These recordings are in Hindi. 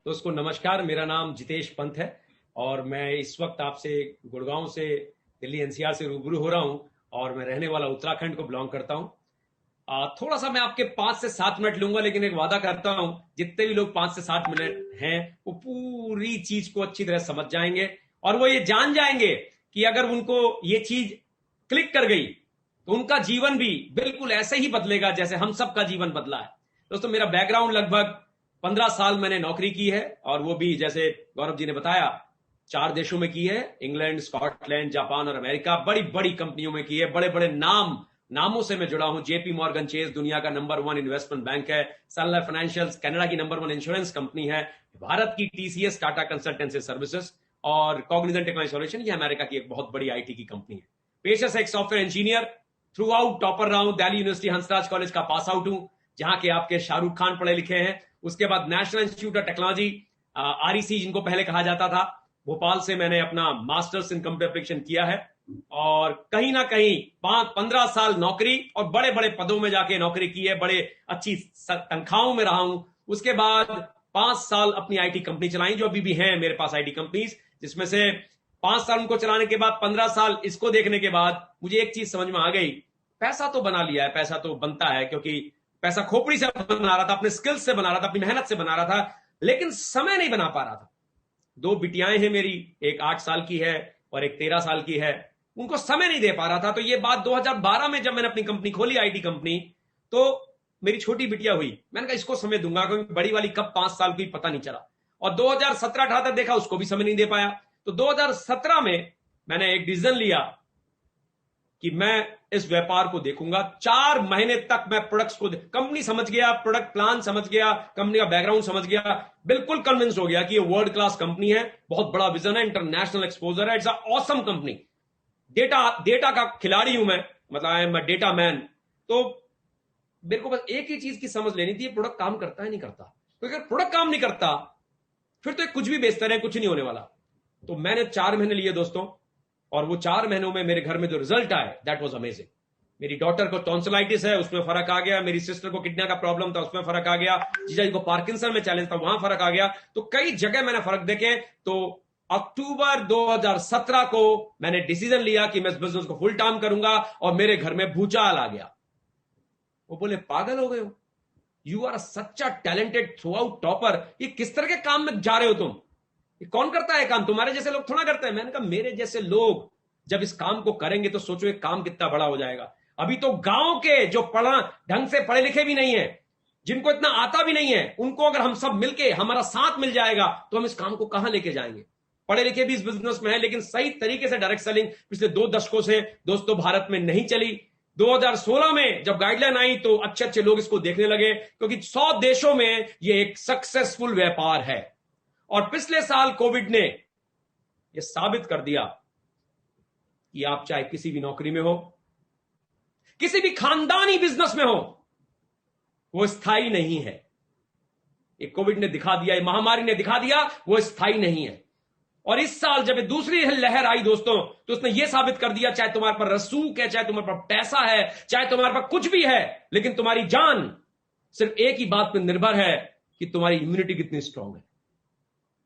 दोस्तों नमस्कार, मेरा नाम जितेश पंत है और मैं इस वक्त आपसे गुड़गांव से दिल्ली एनसीआर से रूबरू हो रहा हूं और मैं रहने वाला उत्तराखंड को बिलोंग करता हूं। थोड़ा सा मैं आपके 5 से 7 मिनट लूंगा, लेकिन एक वादा करता हूं जितने भी लोग 5 से 7 मिनट हैं वो पूरी चीज को अच्छी तरह समझ जाएंगे और वो ये जान जाएंगे कि अगर उनको ये चीज क्लिक कर गई तो उनका जीवन भी बिल्कुल ऐसे ही बदलेगा जैसे हम सबका जीवन बदला है। दोस्तों मेरा बैकग्राउंड लगभग 15 साल मैंने नौकरी की है और वो भी जैसे गौरव जी ने बताया 4 देशों में की है, इंग्लैंड, स्कॉटलैंड, जापान और अमेरिका। बड़ी बड़ी कंपनियों में की है, बड़े बड़े नामों से मैं जुड़ा हूं। जेपी मॉर्गन चेस दुनिया का नंबर 1 इन्वेस्टमेंट बैंक है, सन लाइफ फाइनेंशियल्स कनाडा की नंबर 1 इंश्योरेंस कंपनी है, भारत की टीसीएस टाटा कंसल्टेंसी सर्विसेज और कॉग्निजेंट टेक्नोलॉजी सॉल्यूशन ये अमेरिका की एक बहुत बड़ी आईटी की कंपनी है। पेशे से एक software engineer, through out topper रहा हूं, दिल्ली यूनिवर्सिटी हंसराज कॉलेज का पास आउट हूं जहां के आपके शाहरुख खान पढ़े लिखे हैं। उसके बाद national institute of technology REC जिनको पहले कहा जाता था, भोपाल से मैंने अपना मास्टर्स इन कंप्यूटर एप्लीकेशन किया है और कहीं ना कहीं 15 साल नौकरी और बड़े बड़े पदों में जाके नौकरी की है, बड़े अच्छी तनख्वाहों में रहा हूं। उसके बाद 5 साल अपनी आईटी कंपनी चलाई जो अभी भी हैं मेरे पास आईटी कंपनीज, जिसमें से 5 साल उनको चलाने के बाद 15 साल इसको देखने के बाद मुझे एक चीज समझ में आ गई, पैसा तो बना लिया है, पैसा तो बनता है क्योंकि पैसा खोपड़ी से बना रहा था, अपने स्किल्स से बना रहा था, अपनी मेहनत से बना रहा था, लेकिन समय नहीं बना पा रहा था। 2 बिटियाएं हैं मेरी, एक 8 साल की है और एक 13 साल की है, उनको समय नहीं दे पा रहा था। तो ये बात 2012 में जब मैंने अपनी कंपनी खोली आईटी कंपनी, तो मेरी छोटी बिटिया हुई, मैंने कहा इसको समय दूंगा क्योंकि बड़ी वाली कब 5 साल की पता नहीं चला। और 2017-18 देखा उसको भी समय नहीं दे पाया। तो 2017 में मैंने एक डिसीजन लिया कि मैं इस व्यापार को देखूंगा। 4 महीने तक मैं प्रोडक्ट्स को कंपनी समझ गया, प्रोडक्ट प्लान समझ गया, कंपनी का बैकग्राउंड समझ गया, बिल्कुल कन्विंस हो गया कि ये वर्ल्ड क्लास कंपनी है, बहुत बड़ा विजन है, इंटरनेशनल एक्सपोजर है, it's a awesome company. Data का खिलाड़ी हूं मैं, मतलब आई एम डेटा मैन। तो मेरे को बस एक ही चीज की समझ लेनी थी, प्रोडक्ट काम करता है नहीं करता। तो अगर प्रोडक्ट काम नहीं करता फिर तो कुछ भी बेचते रहे, कुछ नहीं होने वाला। तो मैंने 4 महीने लिए दोस्तों, और वो 4 महीनों में मेरे घर में जो रिजल्ट आए दैट वाज अमेजिंग। मेरी डॉटर को टॉन्सिलाइटिस है, उसमें फर्क आ गया। मेरी सिस्टर को किडनी का प्रॉब्लम था, उसमें फर्क आ गया। जीजा जी को पार्किंसन में चैलेंज था, वहां फर्क आ गया। तो कई जगह मैंने फर्क देखे। तो अक्टूबर 2017 को मैंने डिसीजन लिया कि मैं इस बिजनेस को फुल टाइम करूंगा और मेरे घर में भूचाल आ गया। वो बोले पागल हो गए हो, यू आर सच्चा टैलेंटेड थ्रू आउट टॉपर, ये किस तरह के काम में जा रहे हो तुम, ये कौन करता है काम, तुम्हारे जैसे लोग थोड़ा करते हैं। मैंने कहा मेरे जैसे लोग जब इस काम को करेंगे तो सोचो ये काम कितना बड़ा हो जाएगा। अभी तो गांव के जो ढंग से पढ़े लिखे भी नहीं है, जिनको इतना आता भी नहीं है, उनको अगर हम सब मिलके हमारा साथ मिल जाएगा तो हम इस काम को कहां लेके जाएंगे। पढ़े लिखे भी इस बिजनेस में है, लेकिन सही तरीके से डायरेक्ट सेलिंग पिछले 2 दशकों से दोस्तों भारत में नहीं चली। 2016 में जब गाइडलाइन आई तो अच्छे अच्छे लोग इसको देखने लगे, क्योंकि 100 देशों में यह एक सक्सेसफुल व्यापार है। और पिछले साल कोविड ने यह साबित कर दिया कि आप चाहे किसी भी नौकरी में हो, किसी भी खानदानी बिजनेस में हो, वो स्थायी नहीं है। ये कोविड ने दिखा दिया, ये महामारी ने दिखा दिया वो स्थायी नहीं है। और इस साल जब दूसरी लहर आई दोस्तों, तो उसने यह साबित कर दिया चाहे तुम्हारे पर रसूख है, चाहे तुम्हारे पास पैसा है, चाहे तुम्हारे पास कुछ भी है, लेकिन तुम्हारी जान सिर्फ एक ही बात पर निर्भर है कि तुम्हारी इम्यूनिटी कितनी स्ट्रांग है।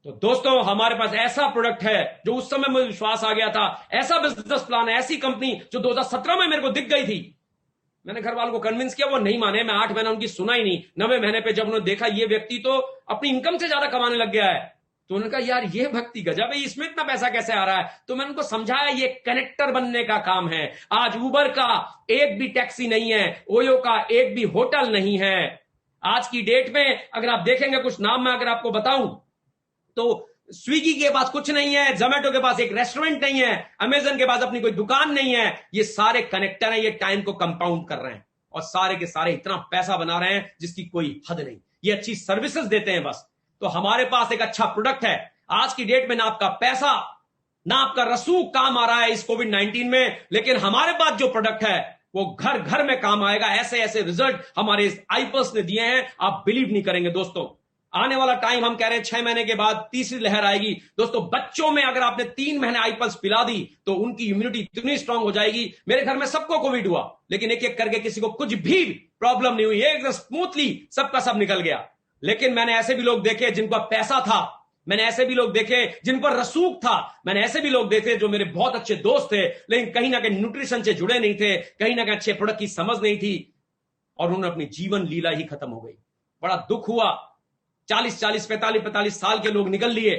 तो दोस्तों हमारे पास ऐसा प्रोडक्ट है जो उस समय मुझे विश्वास आ गया था, ऐसा बिजनेस प्लान है, ऐसी कंपनी जो 2017 में मेरे को दिख गई थी। मैंने घर वालों को कन्विंस किया, वो नहीं माने। मैं 8 महीना उनकी सुना ही नहीं। 9वें महीने पे जब उन्होंने देखा ये व्यक्ति तो अपनी इनकम से ज्यादा कमाने लग गया है, तो उन्होंने कहा यार ये भक्ति गजब है, इसमें इतना पैसा कैसे आ रहा है। तो मैंने उनको समझाया ये कनेक्टर बनने का काम है। आज उबर का एक भी टैक्सी नहीं है, ओयो का एक भी होटल नहीं है। आज की डेट में अगर आप देखेंगे, कुछ नाम मैं अगर आपको बताऊं तो स्विगी के पास कुछ नहीं है, जोमेटो के पास एक रेस्टोरेंट नहीं है, अमेजन के पास अपनी कोई दुकान नहीं है। ये सारे कनेक्टर हैं, ये टाइम को कंपाउंड कर रहे हैं और सारे के सारे इतना पैसा बना रहे हैं जिसकी कोई हद नहीं। ये अच्छी सर्विसेज देते हैं बस। तो हमारे पास एक अच्छा प्रोडक्ट है। आज की डेट में ना आपका पैसा ना आपका रसूख काम आ रहा है इस कोविड-19 में, लेकिन हमारे पास जो प्रोडक्ट है वो घर घर में काम आएगा। ऐसे ऐसे रिजल्ट हमारे आईपल्स ने दिए हैं, आप बिलीव नहीं करेंगे दोस्तों। आने वाला टाइम हम कह रहे हैं 6 महीने के बाद तीसरी लहर आएगी दोस्तों। बच्चों में अगर आपने 3 महीने आईपल्स पिला दी तो उनकी इम्यूनिटी इतनी स्ट्रांग हो जाएगी। मेरे घर में सबको कोविड हुआ, लेकिन एक एक करके किसी को कुछ भी प्रॉब्लम नहीं हुई, एकदम स्मूथली सबका सब निकल गया। लेकिन मैंने ऐसे भी लोग देखे जिनका पैसा था, मैंने ऐसे भी लोग देखे जिन पर रसूख था, मैंने ऐसे भी लोग देखे जो मेरे बहुत अच्छे दोस्त थे, लेकिन कहीं ना कहीं न्यूट्रिशन से जुड़े नहीं थे, कहीं ना कहीं अच्छे प्रोडक्ट की समझ नहीं थी, और उन्होंने अपनी जीवन लीला ही खत्म हो गई। बड़ा दुख हुआ। 40-40, 45-45 साल के लोग निकल लिए।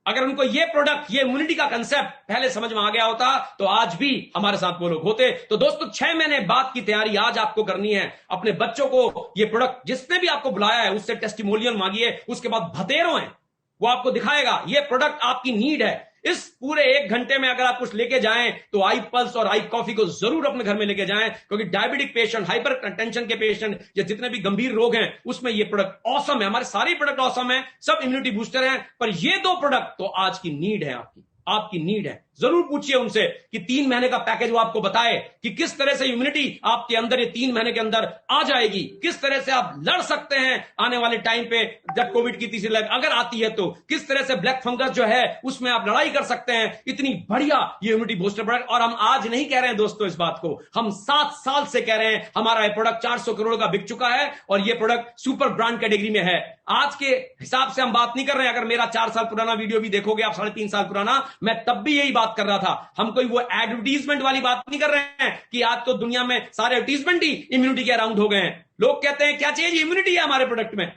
अगर उनको ये प्रोडक्ट, ये इम्यूनिटी का कंसेप्ट पहले समझ में आ गया होता तो आज भी हमारे साथ वो लोग होते। तो दोस्तों 6 महीने बाद की तैयारी आज आपको करनी है। अपने बच्चों को ये प्रोडक्ट, जिसने भी आपको बुलाया है उससे टेस्टिमोनियल मांगिए। उसके बाद भतेरों हैं, वो आपको दिखाएगा ये प्रोडक्ट आपकी नीड है। इस पूरे 1 घंटे में अगर आप कुछ लेके जाएं तो आई पल्स और आई कॉफी को जरूर अपने घर में लेके जाएं, क्योंकि डायबिटिक पेशेंट, हाइपर टेंशन के पेशेंट या जितने भी गंभीर रोग हैं उसमें ये प्रोडक्ट ऑसम है। हमारे सारे प्रोडक्ट ऑसम है, सब इम्यूनिटी बूस्टर हैं, पर ये 2 प्रोडक्ट तो आज की नीड है, आपकी नीड है। जरूर पूछिए उनसे कि 3 महीने का पैकेज वो आपको बताए कि किस तरह से इम्यूनिटी आपके अंदर ये 3 महीने के अंदर आ जाएगी, किस तरह से आप लड़ सकते हैं आने वाले टाइम पे जब कोविड की तीसरी लहर अगर आती है तो किस तरह से ब्लैक फंगस जो है उसमें आप लड़ाई कर सकते हैं। इतनी बढ़िया ये इम्यूनिटी बूस्टर प्रोडक्ट, और हम आज नहीं कह रहे हैं दोस्तों इस बात को, हम 7 साल से कह रहे हैं। हमारा ये प्रोडक्ट 400 करोड़ का बिक चुका है और ये प्रोडक्ट सुपर ब्रांड कैटेगरी में है। आज के हिसाब से हम बात नहीं कर रहे हैं। अगर मेरा 4 साल पुराना वीडियो भी देखोगे आप, 3.5 साल पुराना, मैं तब भी यही बात कर रहा था। हम कोई वो एडवर्टीजमेंट वाली बात नहीं कर रहे हैं कि आज तो दुनिया में सारे एडवर्टीजमेंट ही इम्यूनिटी के अराउंड हो गए हैं। लोग कहते हैं क्या चाहिए, इम्यूनिटी है हमारे प्रोडक्ट में,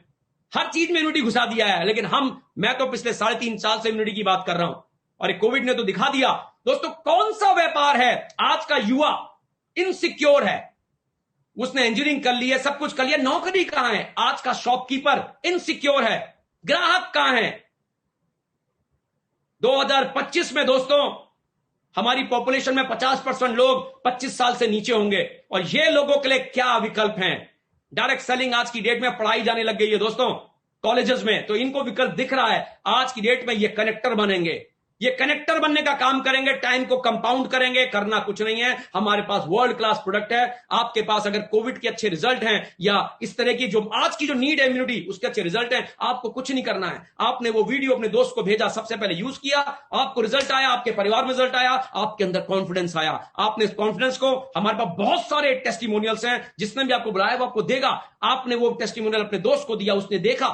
हर चीज में इम्यूनिटी घुसा दिया है। लेकिन मैं तो पिछले 3.5 साल से इम्यूनिटी की बात कर रहा हूं, और एक कोविड ने तो दिखा दिया। दोस्तों कौन सा व्यापार है आज का युवा इनसिक्योर है, उसने इंजीनियरिंग कर ली है, सब कुछ कर लिया, नौकरी कहां है? आज का शॉपकीपर इनसिक्योर है, ग्राहक कहां है? 2025 में दोस्तों हमारी पॉपुलेशन में 50% लोग 25 साल से नीचे होंगे, और ये लोगों के लिए क्या विकल्प हैं? डायरेक्ट सेलिंग आज की डेट में पढ़ाई जाने लग गई है दोस्तों कॉलेजेस में, तो इनको विकल्प दिख रहा है। आज की डेट में ये कनेक्टर बनेंगे, ये कनेक्टर बनने का काम करेंगे, टाइम को कंपाउंड करेंगे, करना कुछ नहीं है। हमारे पास वर्ल्ड क्लास प्रोडक्ट है। आपके पास अगर कोविड के अच्छे रिजल्ट हैं या इस तरह की जो आज की जो नीड है इम्यूनिटी, उसके अच्छे रिजल्ट हैं, आपको कुछ नहीं करना है। आपने वो वीडियो अपने दोस्त को भेजा, सबसे पहले यूज किया, आपको रिजल्ट आया, आपके परिवार में रिजल्ट आया, आपके अंदर कॉन्फिडेंस आया। आपने इस कॉन्फिडेंस को, हमारे पास बहुत सारे टेस्टिमोनियल्स हैं, जिसने भी आपको बुलाया वो आपको देगा। आपने वो टेस्टिमोनियल अपने दोस्त को दिया, उसने देखा,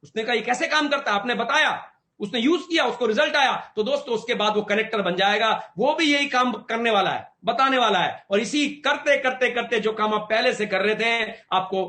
उसने कहा ये कैसे काम करता है, आपने बताया, उसने यूज किया, उसको रिजल्ट आया, तो दोस्तों उसके बाद वो कनेक्टर बन जाएगा। वो भी यही काम करने वाला है, बताने वाला है, और इसी करते करते करते जो काम आप पहले से कर रहे थे, आपको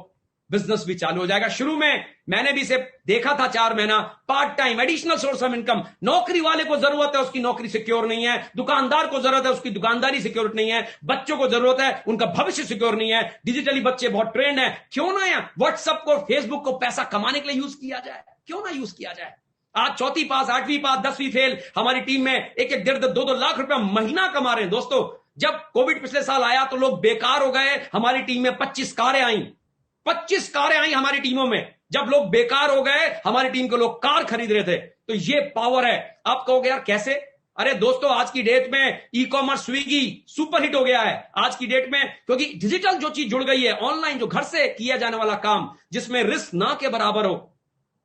बिजनेस भी चालू हो जाएगा। शुरू में मैंने भी इसे देखा था 4 महीना, part time additional source of income. नौकरी वाले को जरूरत है, उसकी नौकरी सिक्योर नहीं है। दुकानदार को जरूरत है, उसकी दुकानदारी सिक्योर नहीं है। बच्चों को जरूरत है, उनका भविष्य सिक्योर नहीं है। डिजिटली बच्चे बहुत ट्रेंड है, क्यों ना यार व्हाट्सएप को, फेसबुक को पैसा कमाने के लिए यूज किया जाए, क्यों ना यूज किया जाए। आज 4वीं पास, 8वीं पास, 10वीं फेल हमारी टीम में 1-1, 1.5, 2-2 लाख रुपया महीना कमा रहे हैं। दोस्तों जब कोविड पिछले साल आया तो लोग बेकार हो गए। हमारी टीम में 25 कारें आई, 25 कारें आई हमारी टीमों में। जब लोग बेकार हो गए, हमारी टीम के लोग कार खरीद रहे थे। तो ये पावर है। आप कहोगे यार कैसे? अरे दोस्तों आज की डेट में e commerce, Swiggy super hit हो गया है आज की डेट में, क्योंकि डिजिटल जो चीज जुड़ गई है, ऑनलाइन जो घर से किया जाने वाला काम, जिसमें रिस्क ना के बराबर हो,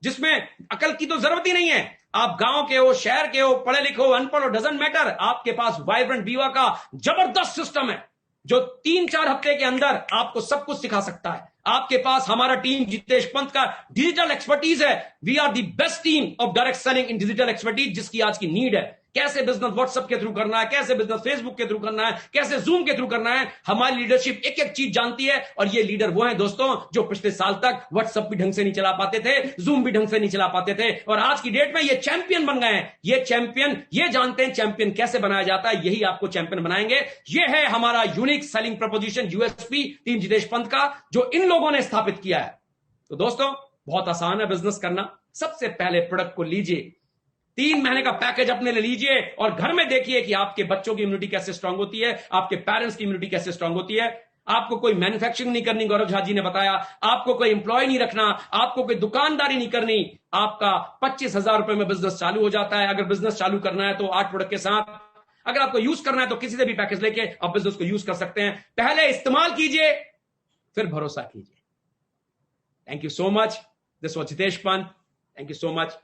जिसमें अकल की तो जरूरत ही नहीं है। आप गांव के हो, शहर के हो, पढ़े लिखे हो, अनपढ़ हो, डजंट मैटर, आपके पास वाइब्रेंट बीवा का जबरदस्त सिस्टम है जो 3-4 हफ्ते के अंदर आपको सब कुछ सिखा सकता है। आपके पास हमारा टीम जितेश पंत का डिजिटल एक्सपर्टीज है। We are the best team of direct selling in digital expertise, जिसकी आज की नीड है। कैसे बिजनेस व्हाट्सएप के थ्रू करना है, कैसे बिजनेस फेसबुक के थ्रू करना है, कैसे जूम के थ्रू करना है, हमारी लीडरशिप एक एक चीज जानती है। और ये लीडर वो हैं दोस्तों जो पिछले साल तक व्हाट्सएप भी ढंग से नहीं चला पाते थे, जूम भी ढंग से नहीं चला पाते थे, और आज की डेट में ये चैंपियन बन गए हैं। ये चैंपियन, ये जानते हैं चैंपियन कैसे बनाया जाता है, यही आपको चैंपियन बनाएंगे। ये है हमारा unique selling preposition, USP team Jitesh Pant का, जो इन लोगों ने स्थापित किया है। तो दोस्तों बहुत आसान है बिजनेस करना। सबसे पहले प्रोडक्ट को लीजिए, 3 महीने का पैकेज अपने ले लीजिए, और घर में देखिए कि आपके बच्चों की इम्यूनिटी कैसे स्ट्रांग होती है, आपके पेरेंट्स की इम्यूनिटी कैसे स्ट्रांग होती है। आपको कोई मैन्युफैक्चरिंग नहीं करनी, गौरव झा जी ने बताया, आपको कोई एम्प्लॉय नहीं रखना, आपको कोई दुकानदारी नहीं करनी। आपका 25,000 रुपए में बिजनेस चालू हो जाता है। अगर बिजनेस चालू करना है तो 8 प्रोडक्ट के साथ, अगर आपको यूज करना है तो किसी से भी पैकेज लेके आप बिजनेस को यूज कर सकते हैं। पहले इस्तेमाल कीजिए, फिर भरोसा कीजिए। Thank you so much. This was Jitesh Pant. Thank you so much.